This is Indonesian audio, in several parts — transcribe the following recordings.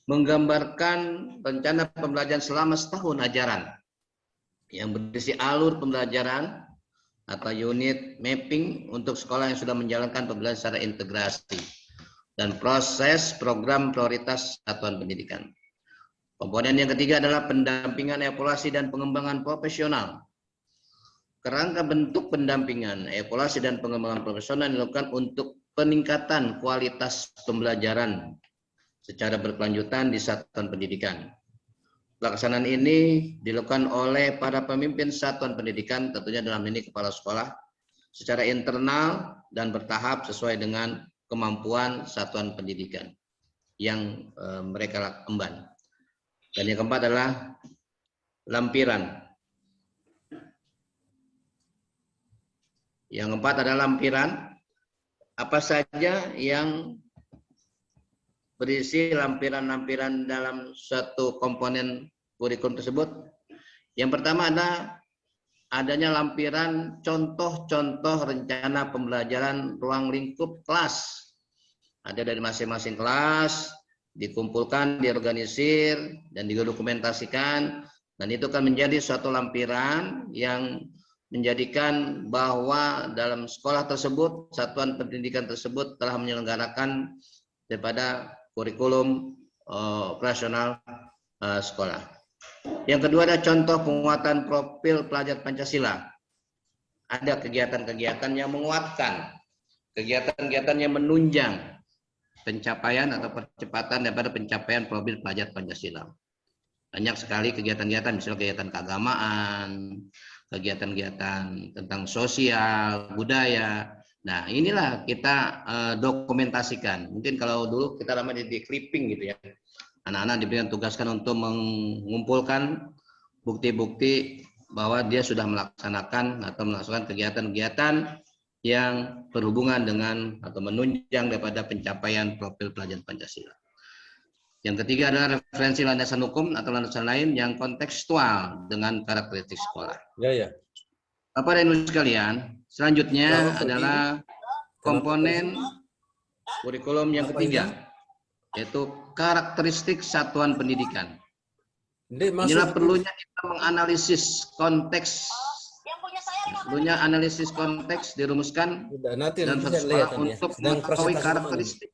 menggambarkan rencana pembelajaran selama setahun ajaran yang berisi alur pembelajaran atau unit mapping untuk sekolah yang sudah menjalankan pembelajaran secara integrasi dan proses program prioritas satuan pendidikan. Komponen yang ketiga adalah pendampingan, evaluasi, dan pengembangan profesional. Kerangka bentuk pendampingan, evaluasi, dan pengembangan profesional dilakukan untuk peningkatan kualitas pembelajaran secara berkelanjutan di satuan pendidikan. Pelaksanaan ini dilakukan oleh para pemimpin satuan pendidikan, tentunya dalam ini kepala sekolah, secara internal dan bertahap sesuai dengan kemampuan satuan pendidikan yang mereka emban. Dan yang keempat adalah lampiran. Yang keempat adalah lampiran. Apa saja yang berisi lampiran-lampiran dalam suatu komponen kurikulum tersebut? Yang pertama ada adanya lampiran contoh-contoh rencana pembelajaran ruang lingkup kelas. Ada dari masing-masing kelas, dikumpulkan, diorganisir, dan didokumentasikan. Dan itu akan menjadi suatu lampiran yang menjadikan bahwa dalam sekolah tersebut, satuan pendidikan tersebut telah menyelenggarakan daripada kurikulum operasional sekolah. Yang kedua ada contoh penguatan profil pelajar Pancasila. Ada kegiatan-kegiatan yang menguatkan, kegiatan-kegiatan yang menunjang pencapaian atau percepatan daripada pencapaian profil pelajar Pancasila. Banyak sekali kegiatan-kegiatan, misalnya kegiatan keagamaan, kegiatan-kegiatan tentang sosial, budaya. Nah, inilah kita dokumentasikan. Mungkin kalau dulu kita namanya di clipping gitu ya. Anak-anak diberikan tugaskan untuk mengumpulkan bukti-bukti bahwa dia sudah melaksanakan atau melaksanakan kegiatan-kegiatan yang berhubungan dengan atau menunjang daripada pencapaian profil pelajar Pancasila. Yang ketiga adalah referensi landasan hukum atau landasan lain yang kontekstual dengan karakteristik sekolah. Ya. Bapak dan Ibu sekalian, selanjutnya adalah komponen kurikulum yang ketiga, yaitu karakteristik satuan pendidikan. Inilah perlunya kita menganalisis konteks. Perlunya analisis konteks dirumuskan dan sekolah untuk mengetahui karakteristik.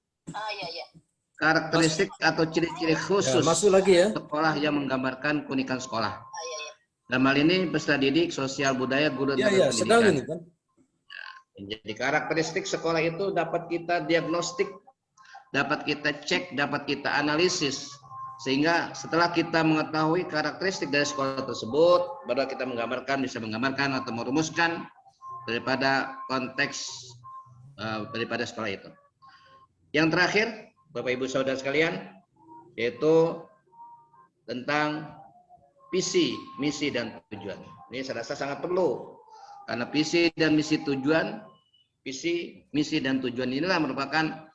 Karakteristik atau ciri-ciri khusus sekolah yang menggambarkan keunikan sekolah. Dalam hal ini peserta didik, sosial budaya, guru dan pendidikan. Jadi karakteristik sekolah itu dapat kita diagnostik, dapat kita cek, dapat kita analisis. Sehingga setelah kita mengetahui karakteristik dari sekolah tersebut, baru kita bisa menggambarkan atau merumuskan daripada konteks daripada sekolah itu. Yang terakhir, Bapak Ibu Saudara sekalian, yaitu tentang visi, misi, dan tujuan. Ini saya rasa sangat perlu, karena visi dan misi tujuan, visi, misi, dan tujuan inilah merupakan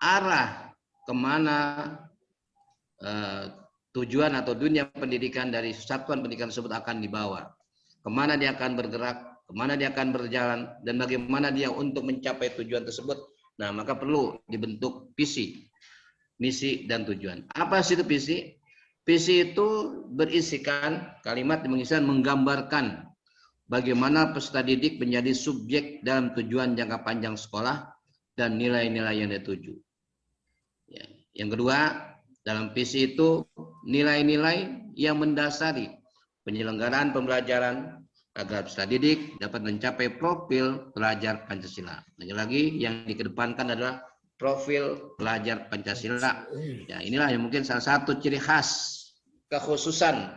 arah kemana tujuan atau dunia pendidikan dari satuan pendidikan tersebut akan dibawa. Kemana dia akan bergerak, kemana dia akan berjalan, dan bagaimana dia untuk mencapai tujuan tersebut. Nah, maka perlu dibentuk visi, misi, dan tujuan. Apa sih itu visi? Visi itu berisikan kalimat yang mengisikan menggambarkan bagaimana peserta didik menjadi subjek dalam tujuan jangka panjang sekolah dan nilai-nilai yang dituju. Ya. Yang kedua, dalam visi itu nilai-nilai yang mendasari penyelenggaraan pembelajaran agar peserta didik dapat mencapai profil pelajar Pancasila. Lagi-lagi yang dikedepankan adalah profil pelajar Pancasila. Ya, inilah yang mungkin salah satu ciri khas kekhususan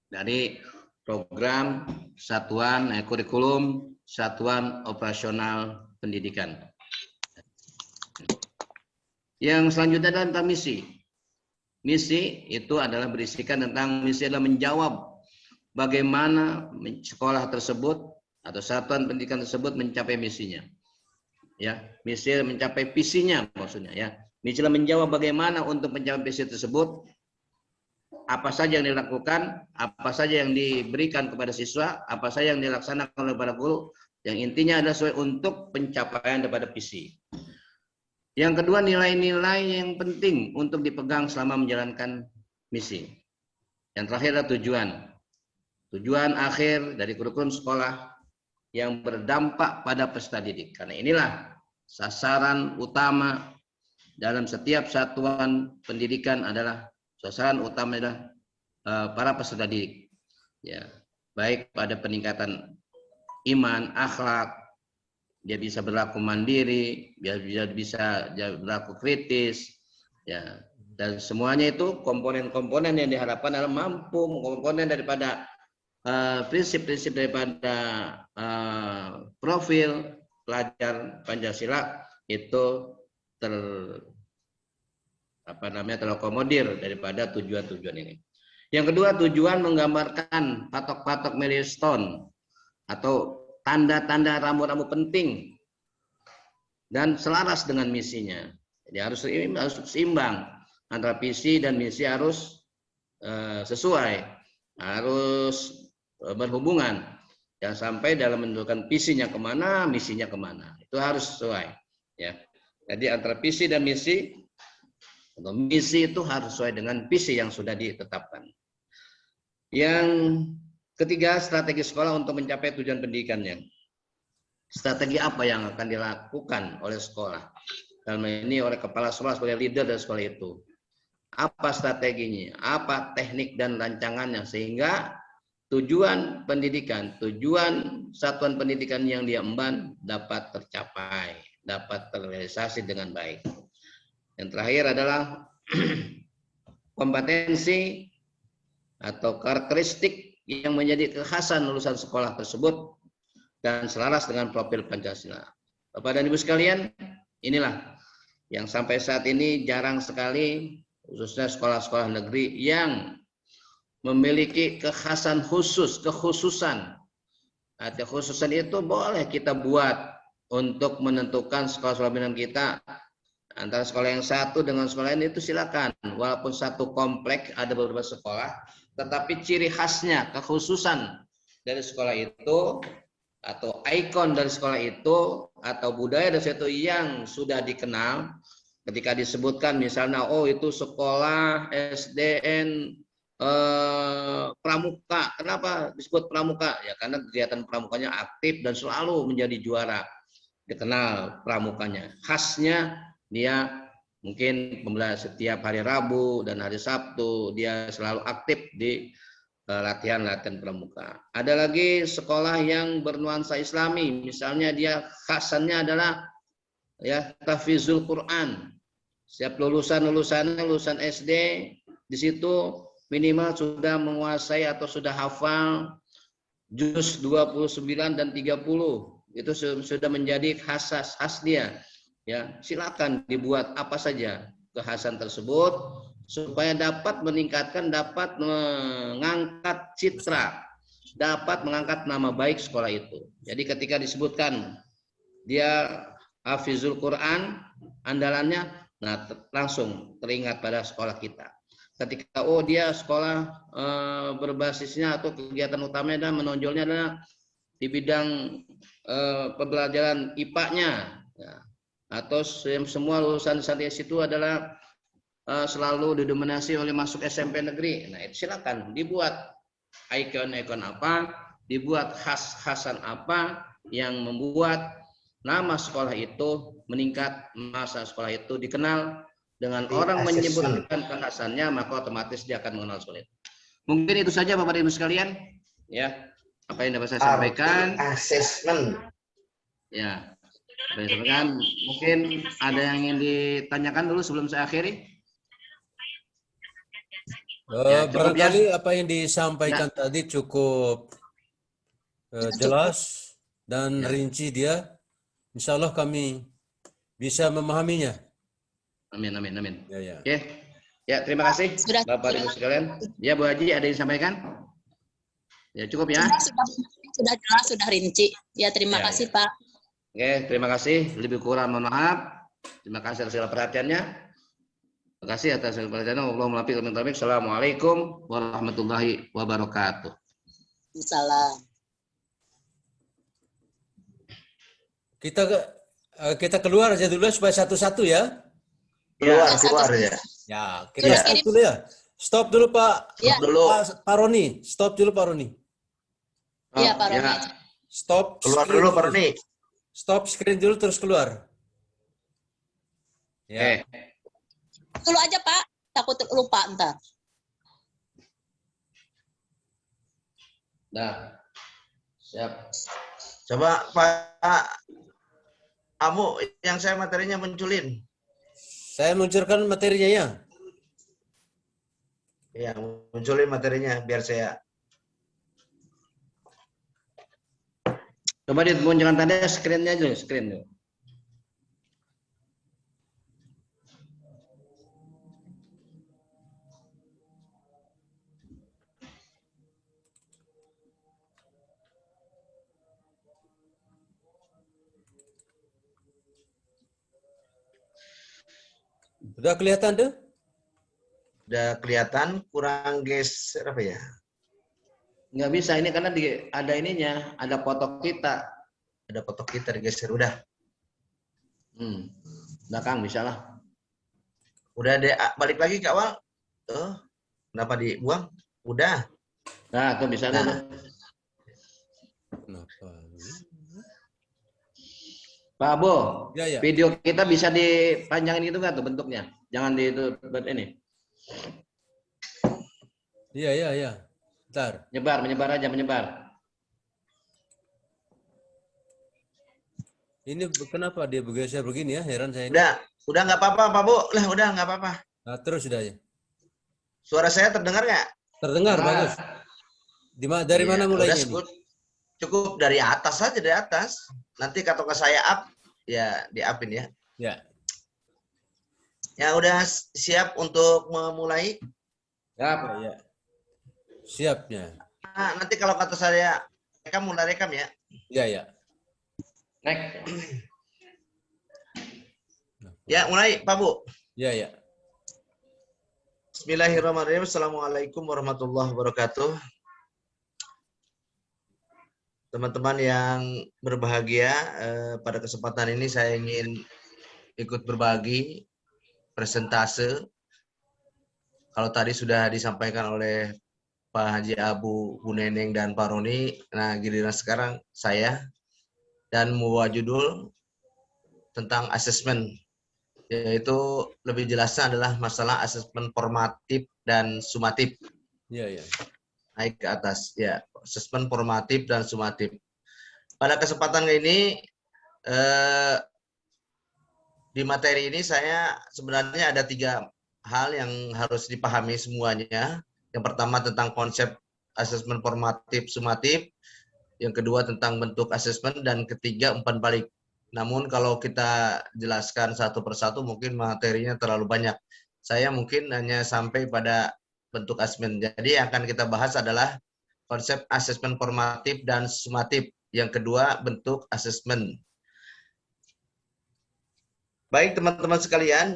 dari program satuan kurikulum satuan operasional pendidikan. Yang selanjutnya adalah tentang misi. Misi itu adalah berisikan tentang misi adalah menjawab bagaimana sekolah tersebut atau satuan pendidikan tersebut mencapai misinya. Ya, misi mencapai visinya maksudnya ya. Misi adalah menjawab bagaimana untuk mencapai visi tersebut, apa saja yang dilakukan, apa saja yang diberikan kepada siswa, apa saja yang dilaksanakan oleh para guru, yang intinya adalah sesuai untuk pencapaian daripada visi. Yang kedua, nilai-nilai yang penting untuk dipegang selama menjalankan misi. Yang terakhir adalah tujuan. Tujuan akhir dari kurikulum sekolah yang berdampak pada peserta didik. Karena inilah sasaran utama dalam setiap satuan pendidikan adalah sasaran utama adalah para peserta didik. Ya, baik pada peningkatan iman, akhlak, dia bisa berlaku mandiri, dia bisa berlaku kritis, ya, dan semuanya itu komponen-komponen yang diharapkan adalah mampu komponen daripada prinsip-prinsip daripada profil pelajar Pancasila itu terakomodir daripada tujuan-tujuan ini. Yang kedua, tujuan menggambarkan patok-patok milestone atau tanda-tanda rambu-rambu penting dan selaras dengan misinya. Jadi harus seimbang antara visi dan misi, harus sesuai, harus berhubungan. Jangan sampai dalam menentukan visinya kemana, misinya kemana. Itu harus sesuai. Ya. Jadi antara visi dan misi, atau misi itu harus sesuai dengan visi yang sudah ditetapkan. Yang ketiga, strategi sekolah untuk mencapai tujuan pendidikannya. Strategi apa yang akan dilakukan oleh sekolah? Dalam ini oleh kepala sekolah sebagai leader dari sekolah itu. Apa strateginya? Apa teknik dan rancangannya sehingga tujuan pendidikan, tujuan satuan pendidikan yang dia emban dapat tercapai, dapat terrealisasi dengan baik. Yang terakhir adalah kompetensi atau karakteristik yang menjadi kekhasan lulusan sekolah tersebut dan selaras dengan profil Pancasila. Bapak dan Ibu sekalian, inilah yang sampai saat ini jarang sekali, khususnya sekolah-sekolah negeri yang memiliki kekhasan khusus, kekhususan. Arti kekhususan itu boleh kita buat untuk menentukan sekolah-sekolah pimpinan kita. Antara sekolah yang satu dengan sekolah lain itu silakan. Walaupun satu kompleks ada beberapa sekolah, tetapi ciri khasnya, kekhususan dari sekolah itu, atau ikon dari sekolah itu, atau budaya dari situ yang sudah dikenal, ketika disebutkan misalnya, oh itu sekolah SDN Pramuka. Kenapa disebut Pramuka? Ya karena kegiatan pramukanya aktif dan selalu menjadi juara. Dikenal pramukanya. Khasnya dia mungkin setiap hari Rabu dan hari Sabtu dia selalu aktif di latihan-latihan pramuka. Ada lagi sekolah yang bernuansa Islami, misalnya dia khasannya adalah ya tahfizul Quran. Setiap lulusan SD di situ minimal sudah menguasai atau sudah hafal juz 29 dan 30. Itu sudah menjadi khas dia. Ya, silakan dibuat apa saja kekhasan tersebut supaya dapat meningkatkan, dapat mengangkat citra, dapat mengangkat nama baik sekolah itu. Jadi ketika disebutkan dia hafizul Quran, andalannya, nah langsung teringat pada sekolah kita. Ketika dia sekolah berbasisnya atau kegiatan utamanya dan menonjolnya adalah di bidang pembelajaran IPA-nya, ya. Atau semua lulusan di situ adalah selalu didominasi oleh masuk SMP negeri. Nah itu silakan dibuat ikon-ikon apa, dibuat khas-khasan apa yang membuat nama sekolah itu meningkat, masa sekolah itu dikenal. Dengan orang menyebutkan kekhasannya, maka otomatis dia akan mengenal sekolah itu. Mungkin itu saja Bapak Ibu sekalian, ya apa yang dapat saya sampaikan. Asesmen. Ya, mungkin ada yang ingin ditanyakan dulu sebelum saya akhiri. Ya, barangkali apa yang disampaikan tadi cukup jelas dan rinci dia. Insya Allah kami bisa memahaminya. Amin. Ya. Oke. Ya, terima kasih Bapak Ibu sekalian. Ya, Bu Haji ada yang disampaikan? Ya, cukup ya. Sudah jelas, sudah rinci. Ya, terima kasih Pak. Oke, terima kasih. Lebih kurang mohon maaf. Terima kasih atas segala perhatiannya. Terima kasih atas segala perhatiannya. Assalamualaikum warahmatullahi wabarakatuh. Salam. Kita Kita keluar aja dulu supaya satu-satu ya. Keluar, Ya, keluar satu-satu. ya. Ya, Sudah kita stop kirim. dulu ya. Stop dulu Pak. Ya, Dulu. Pak Roni. Stop dulu Pak Roni. iya Oh, Pak Roni. ya. Stop Keluar screen dulu, Pak Roni. Stop screen dulu terus keluar. Ya. Oke. Dulu aja Pak, takut lupa ntar. Dah. Siap. Coba Pak Amu yang saya materinya munculin. Saya munculkan materinya ya. Ya, munculin materinya biar saya. Coba dimunculkan tadi screen-nya dulu, screen dulu. Udah kelihatan tuh? Udah kelihatan, kurang geser apa ya? Nggak bisa ini karena ada ininya, ada foto kita. Ada foto kita digeser. Udah. Belakang bisa lah. Udah deh, balik lagi ke awal. Kenapa dibuang? Udah. Nah, tuh bisa dulu. Kenapa? Pak Abo, Ya, ya. video kita bisa dipanjangin gitu nggak tuh bentuknya? Jangan di itu ini. Iya, iya, iya. Bentar. Menyebar aja, menyebar. Ini kenapa dia bergeser begini ya? Heran saya ini. Udah nggak apa-apa, Pak Bu. Lah, udah nggak apa-apa. Nah, terus sudah ya. Suara saya terdengar nggak? Terdengar Ah. bagus. Dari mana Iya, mulainya udah ini? cukup dari atas saja, dari atas. Nanti kata saya up, ya di-upin ya. Ya. Ya udah siap untuk memulai. Siap. Ya. Siapnya. Nah, nanti kalau kata saya rekam, mulai rekam ya. Ya, ya. Next. Ya, mulai Pak Bu. Ya, ya. Bismillahirrahmanirrahim. Assalamualaikum warahmatullahi wabarakatuh. Teman-teman yang berbahagia, pada kesempatan ini saya ingin ikut berbagi presentase. Kalau tadi sudah disampaikan oleh Pak Haji Abu, Bu Neneng, dan Pak Roni, nah giliran sekarang saya, dan membawa judul tentang asesmen, yaitu lebih jelasnya adalah masalah asesmen formatif dan sumatif. Ya, ya. Naik ke atas, ya, asesmen formatif dan sumatif. Pada kesempatan ini, di materi ini saya sebenarnya ada 3 hal yang harus dipahami semuanya. Yang pertama tentang konsep asesmen formatif sumatif, yang kedua tentang bentuk asesmen, dan ketiga umpan balik. Namun kalau kita jelaskan satu persatu mungkin materinya terlalu banyak. Saya mungkin hanya sampai pada bentuk asesmen. Jadi yang akan kita bahas adalah konsep asesmen formatif dan sumatif. Yang kedua bentuk asesmen. Baik teman-teman sekalian,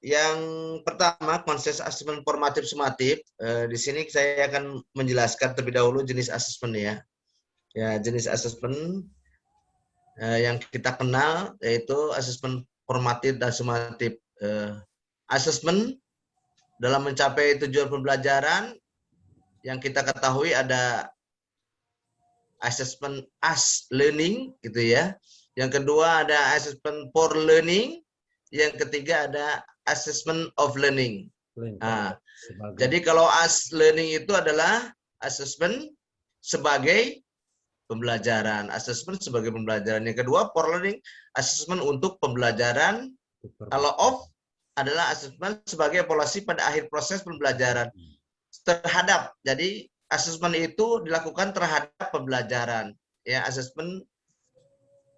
yang pertama konsep asesmen formatif sumatif. Di sini saya akan menjelaskan terlebih dahulu jenis asesmen ya. Ya, jenis asesmen yang kita kenal yaitu asesmen formatif dan sumatif. Asesmen dalam mencapai tujuan pembelajaran yang kita ketahui ada asesmen as learning gitu ya. Yang kedua ada asesmen for learning, yang ketiga ada assessment of learning. Nah, jadi kalau as learning itu adalah assessment sebagai pembelajaran, assessment sebagai pembelajaran. Yang kedua for learning, assessment untuk pembelajaran. Kalau of adalah assessment sebagai evaluasi pada akhir proses pembelajaran terhadap. Jadi assessment itu dilakukan terhadap pembelajaran. Ya, assessment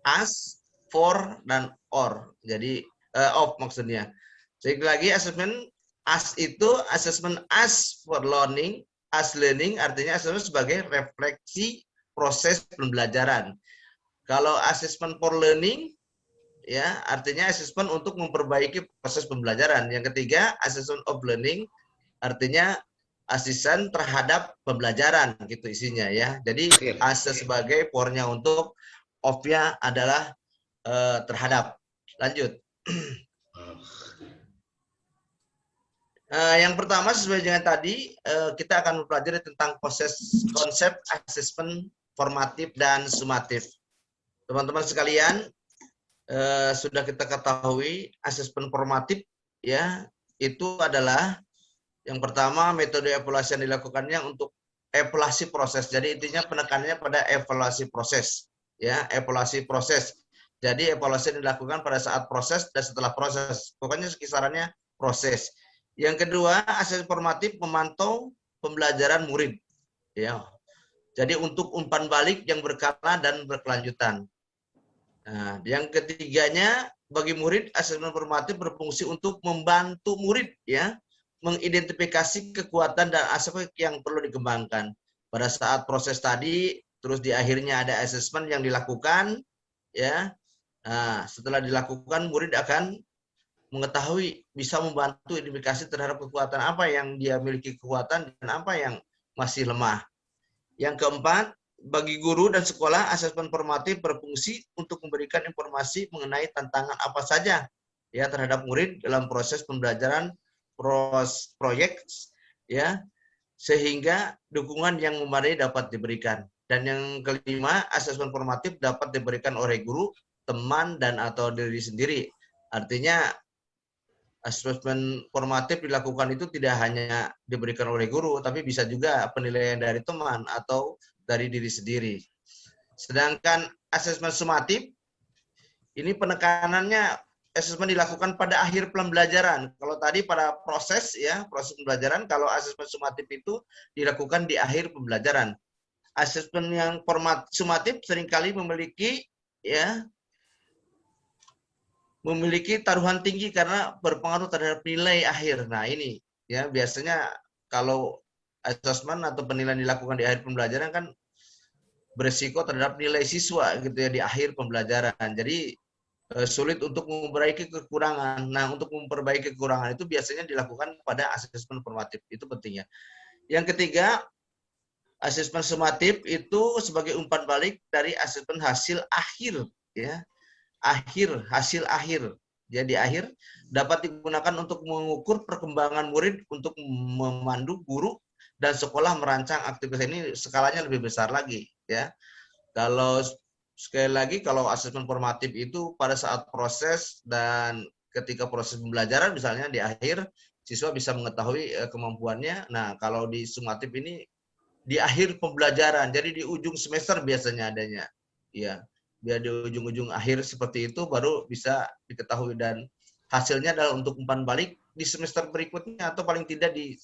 as, for, dan or. Jadi of maksudnya. Sekali lagi assessment as itu assessment as for learning, as learning artinya assessment sebagai refleksi proses pembelajaran. Kalau assessment for learning ya artinya assessment untuk memperbaiki proses pembelajaran. Yang ketiga assessment of learning artinya asisten terhadap pembelajaran gitu isinya ya. Jadi as sebagai for-nya untuk, of-nya adalah terhadap. Lanjut. Yang pertama sesuai dengan tadi, kita akan mempelajari tentang konsep asesmen formatif dan sumatif. Teman-teman sekalian, sudah kita ketahui asesmen formatif ya, itu adalah yang pertama metode evaluasi yang dilakukannya untuk evaluasi proses. Jadi intinya penekanannya pada evaluasi proses ya, evaluasi proses. Jadi evaluasi yang dilakukan pada saat proses dan setelah proses. Pokoknya kisarannya proses. Yang kedua, asesmen formatif memantau pembelajaran murid. Ya. Jadi untuk umpan balik yang berkala dan berkelanjutan. Nah, yang ketiganya, bagi murid, asesmen formatif berfungsi untuk membantu murid ya, mengidentifikasi kekuatan dan aspek yang perlu dikembangkan. Pada saat proses tadi, terus di akhirnya ada asesmen yang dilakukan ya. Nah, setelah dilakukan, murid akan mengetahui, bisa membantu identifikasi terhadap kekuatan apa yang dia miliki kekuatan dan apa yang masih lemah. Yang keempat, bagi guru dan sekolah, asesmen formatif berfungsi untuk memberikan informasi mengenai tantangan apa saja ya terhadap murid dalam proses pembelajaran proyek ya, sehingga dukungan yang memadai dapat diberikan. Dan yang kelima, asesmen formatif dapat diberikan oleh guru, teman, dan atau diri sendiri. Artinya asesmen formatif dilakukan itu tidak hanya diberikan oleh guru, tapi bisa juga penilaian dari teman atau dari diri sendiri. Sedangkan asesmen sumatif, ini penekanannya asesmen dilakukan pada akhir pembelajaran. Kalau tadi pada proses ya, proses pembelajaran, kalau asesmen sumatif itu dilakukan di akhir pembelajaran. Asesmen yang sumatif seringkali memiliki ya, memiliki taruhan tinggi karena berpengaruh terhadap nilai akhir. Nah ini ya biasanya kalau asesmen atau penilaian dilakukan di akhir pembelajaran kan beresiko terhadap nilai siswa gitu ya di akhir pembelajaran. Jadi sulit untuk memperbaiki kekurangan. Nah untuk memperbaiki kekurangan itu biasanya dilakukan pada asesmen formatif. Itu pentingnya. Yang ketiga, asesmen sumatif itu sebagai umpan balik dari asesmen hasil akhir ya. Hasil akhir. Jadi akhir dapat digunakan untuk mengukur perkembangan murid untuk memandu guru dan sekolah merancang aktivitas. Ini skalanya lebih besar lagi ya. Kalau sekali lagi kalau asesmen formatif itu pada saat proses dan ketika proses pembelajaran misalnya di akhir siswa bisa mengetahui kemampuannya. Nah, kalau di sumatif ini di akhir pembelajaran. Jadi di ujung semester biasanya adanya. Ya. Biar di ujung-ujung akhir seperti itu baru bisa diketahui dan hasilnya adalah untuk umpan balik di semester berikutnya atau paling tidak di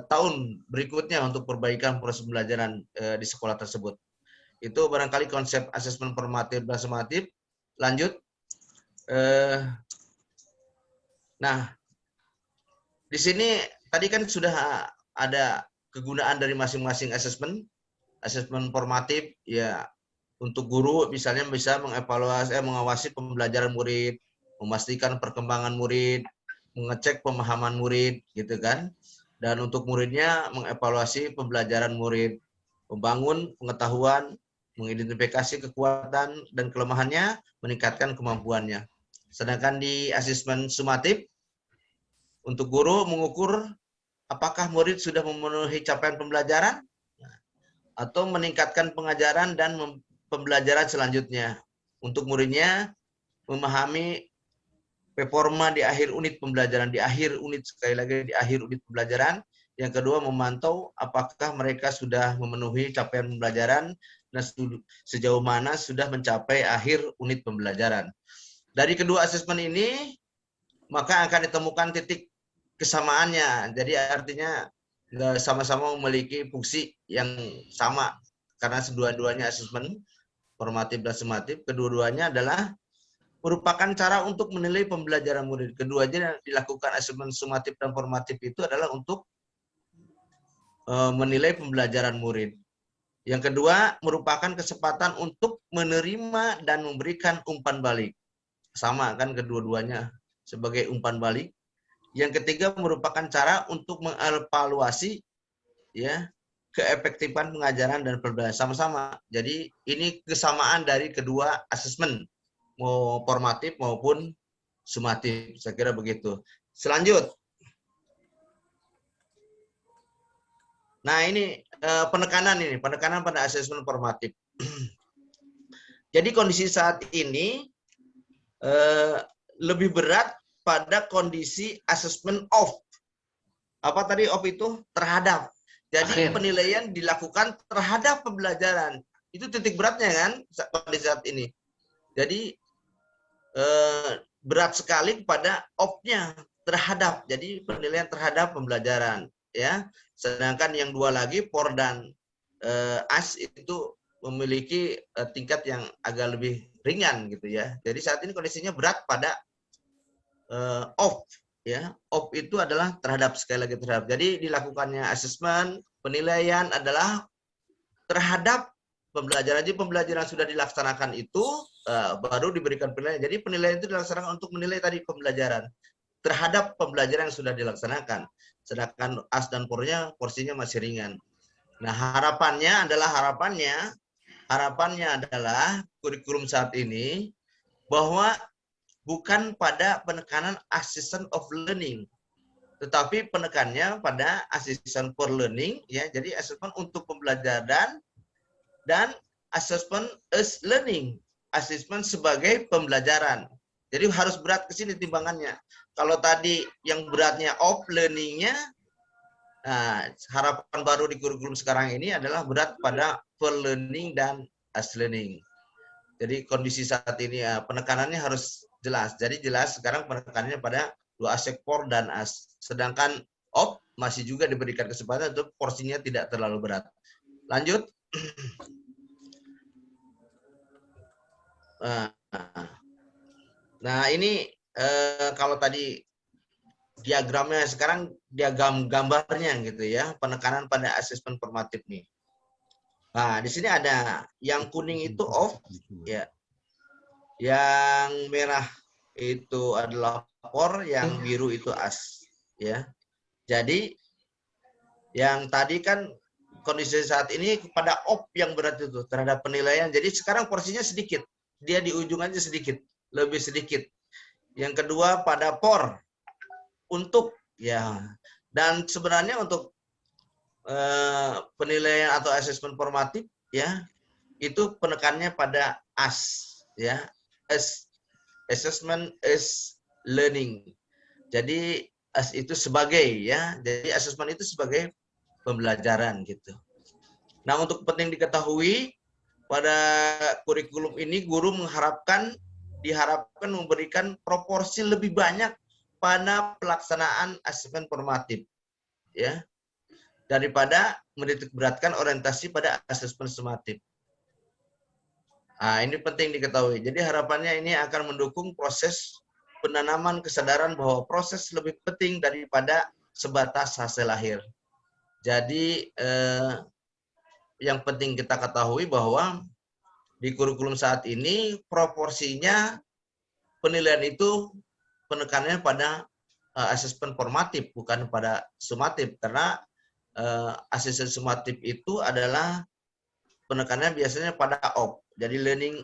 tahun berikutnya untuk perbaikan proses pembelajaran di sekolah tersebut. Itu barangkali konsep asesmen formatif dan sumatif. Lanjut. Nah, di sini tadi kan sudah ada kegunaan dari masing-masing asesmen. Asesmen formatif ya untuk guru misalnya bisa mengevaluasi, mengawasi pembelajaran murid, memastikan perkembangan murid, mengecek pemahaman murid, gitu kan. Dan untuk muridnya mengevaluasi pembelajaran murid, membangun pengetahuan, mengidentifikasi kekuatan dan kelemahannya, meningkatkan kemampuannya. Sedangkan di asesmen sumatif, untuk guru mengukur apakah murid sudah memenuhi capaian pembelajaran, atau meningkatkan pengajaran dan pembelajaran selanjutnya. Untuk muridnya memahami performa di akhir unit pembelajaran, di akhir unit sekali lagi di akhir unit pembelajaran. Yang kedua memantau apakah mereka sudah memenuhi capaian pembelajaran dan sejauh mana sudah mencapai akhir unit pembelajaran. Dari kedua asesmen ini maka akan ditemukan titik kesamaannya. Jadi artinya sama-sama memiliki fungsi yang sama karena kedua-duanya asesmen formatif dan sumatif, kedua-duanya adalah merupakan cara untuk menilai pembelajaran murid. Keduanya dilakukan asesmen sumatif dan formatif itu adalah untuk menilai pembelajaran murid. Yang kedua merupakan kesempatan untuk menerima dan memberikan umpan balik. Sama kan kedua-duanya sebagai umpan balik. Yang ketiga merupakan cara untuk mengevaluasi ya keefektifan pengajaran dan pembelajaran sama-sama. Jadi ini kesamaan dari kedua asesmen mau formatif maupun sumatif. Saya kira begitu. Selanjut. Nah, ini penekanan pada asesmen formatif. Jadi kondisi saat ini lebih berat pada kondisi asesmen of. Apa tadi of itu? Terhadap. Jadi penilaian dilakukan terhadap pembelajaran. Itu titik beratnya kan pada saat ini. Jadi berat sekali pada of-nya, terhadap. Jadi penilaian terhadap pembelajaran, ya. Sedangkan yang dua lagi, for dan as itu memiliki tingkat yang agak lebih ringan gitu ya. Jadi saat ini kondisinya berat pada of, ya. Of itu adalah terhadap, sekali lagi terhadap. Jadi dilakukannya asesmen penilaian adalah terhadap pembelajaran. Jadi pembelajaran sudah dilaksanakan itu baru diberikan penilaian. Jadi penilaian itu dilaksanakan untuk menilai tadi pembelajaran terhadap pembelajaran yang sudah dilaksanakan. Sedangkan as dan pornya porsinya masih ringan. Nah, harapannya adalah kurikulum saat ini bahwa bukan pada penekanan assessment of learning, tetapi penekannya pada assessment for learning, ya. Jadi assessment untuk pembelajaran dan assessment as learning, assessment sebagai pembelajaran. Jadi harus berat ke sini timbangannya. Kalau tadi yang beratnya of learning-nya, nah, harapan baru di kurikulum sekarang ini adalah berat pada for learning dan as learning. Jadi kondisi saat ini penekanannya harus jelas. Jadi jelas sekarang penekanannya pada dua aspek for dan as. Sedangkan of masih juga diberikan kesempatan untuk porsinya tidak terlalu berat. Lanjut. Nah, ini kalau tadi diagramnya, sekarang diagram gambarnya gitu ya, penekanan pada asesmen formatif nih. Nah, di sini ada yang kuning itu off, ya. Yang merah itu adalah for, yang biru itu as, ya. Jadi yang tadi kan kondisi saat ini pada off yang berat itu terhadap penilaian. Jadi sekarang porsinya sedikit. Dia di ujung aja sedikit, lebih sedikit. Yang kedua pada for, untuk, ya. Dan sebenarnya untuk penilaian atau asesmen formatif, ya, itu penekannya pada as, ya, as, assessment as learning. Jadi as itu sebagai, ya, jadi asesmen itu sebagai pembelajaran gitu. Nah, untuk penting diketahui pada kurikulum ini guru diharapkan memberikan proporsi lebih banyak pada pelaksanaan asesmen formatif, ya, daripada menitik beratkan orientasi pada asesmen sumatif. Nah, ini penting diketahui. Jadi harapannya ini akan mendukung proses penanaman kesadaran bahwa proses lebih penting daripada sebatas hasil akhir. Jadi yang penting kita ketahui bahwa di kurikulum saat ini proporsinya penilaian itu penekanannya pada asesmen formatif, bukan pada sumatif, karena asesmen sumatif itu adalah penekanannya biasanya pada of. Jadi learning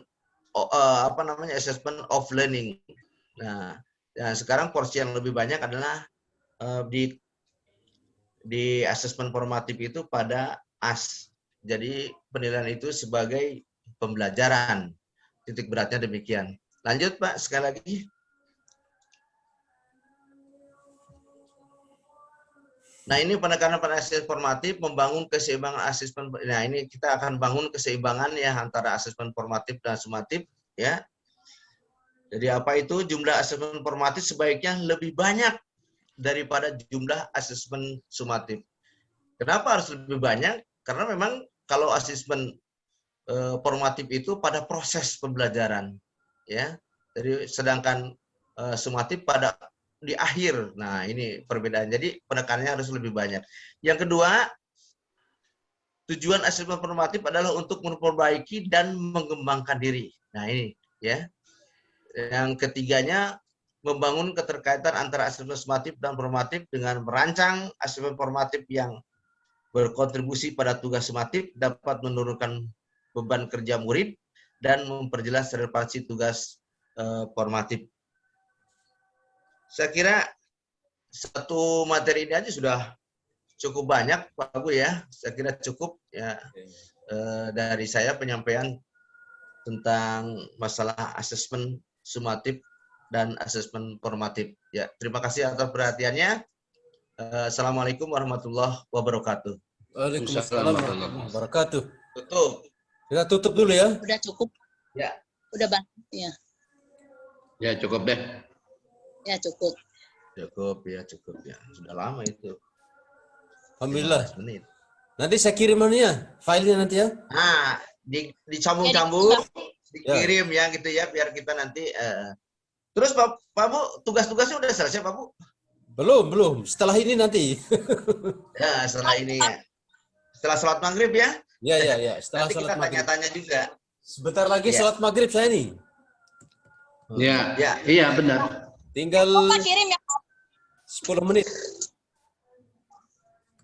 assessment of learning. Nah, ya sekarang porsi yang lebih banyak adalah di asesmen formatif itu pada as. Jadi penilaian itu sebagai pembelajaran. Titik beratnya demikian. Lanjut Pak, sekali lagi. Nah, ini penekanan pada asesmen formatif, membangun keseimbangan asesmen. Nah, ini kita akan bangun keseimbangan ya antara asesmen formatif dan sumatif, ya. Jadi apa itu? Jumlah asesmen formatif sebaiknya lebih banyak daripada jumlah asesmen sumatif. Kenapa harus lebih banyak? Karena memang kalau asesmen formatif itu pada proses pembelajaran, ya. Jadi sedangkan sumatif pada di akhir. Nah, ini perbedaan. Jadi penekanannya harus lebih banyak. Yang kedua, tujuan asesmen formatif adalah untuk memperbaiki dan mengembangkan diri. Nah, ini ya. Yang ketiganya, membangun keterkaitan antara asesmen sumatif dan formatif dengan merancang asesmen formatif yang berkontribusi pada tugas sumatif, dapat menurunkan beban kerja murid dan memperjelas relevansi tugas formatif. Saya kira satu materi ini aja sudah cukup banyak, Pak Abu ya. Saya kira cukup ya dari saya penyampaian tentang masalah asesmen sumatif dan asesmen formatif. Ya, terima kasih atas perhatiannya. Assalamualaikum warahmatullahi wabarakatuh. Waalaikumsalam warahmatullahi wabarakatuh. Tutup. Kita tutup dulu ya. Udah cukup. Ya. Udah Bang. Ya. Ya cukup deh. Ya cukup. Cukup ya. Sudah lama itu. Alhamdulillah. 15 menit. Nanti saya kirim anunya, filenya nanti ya. Nah, dicambung-cambung, dikirim ya gitu ya, biar kita nanti. Terus Pak Bu, tugas-tugasnya udah selesai Pak Bu? Belum. Setelah ini nanti. Ya, setelah ini ya. Setelah sholat maghrib ya. Ya. Setelah Nanti kita sholat maghrib. tanya-tanya juga. Sebentar lagi Ya. sholat maghrib saya nih. Ya, Ya. iya benar. Tinggal Lupa kirim ya 10 menit.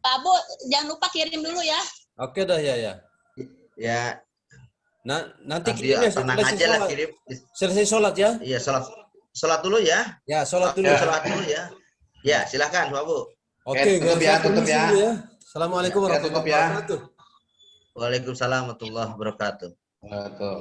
Pak Bu, jangan lupa kirim dulu ya. Oke dah ya. Ya, Nanti nanti kirimnya tenang selesai aja lah sholat. kirim. Selesai sholat ya. Iya, sholat dulu ya. Ya, sholat dulu. Sholat dulu ya. Ya, silakan Pak Bu. Oke, tutup guys, ya, saya tutup permisi ya. dulu ya. Assalamualaikum Ya, warahmatullahi tutup ya. wabarakatuh. Waalaikumsalam warahmatullahi wabarakatuh. Tuh.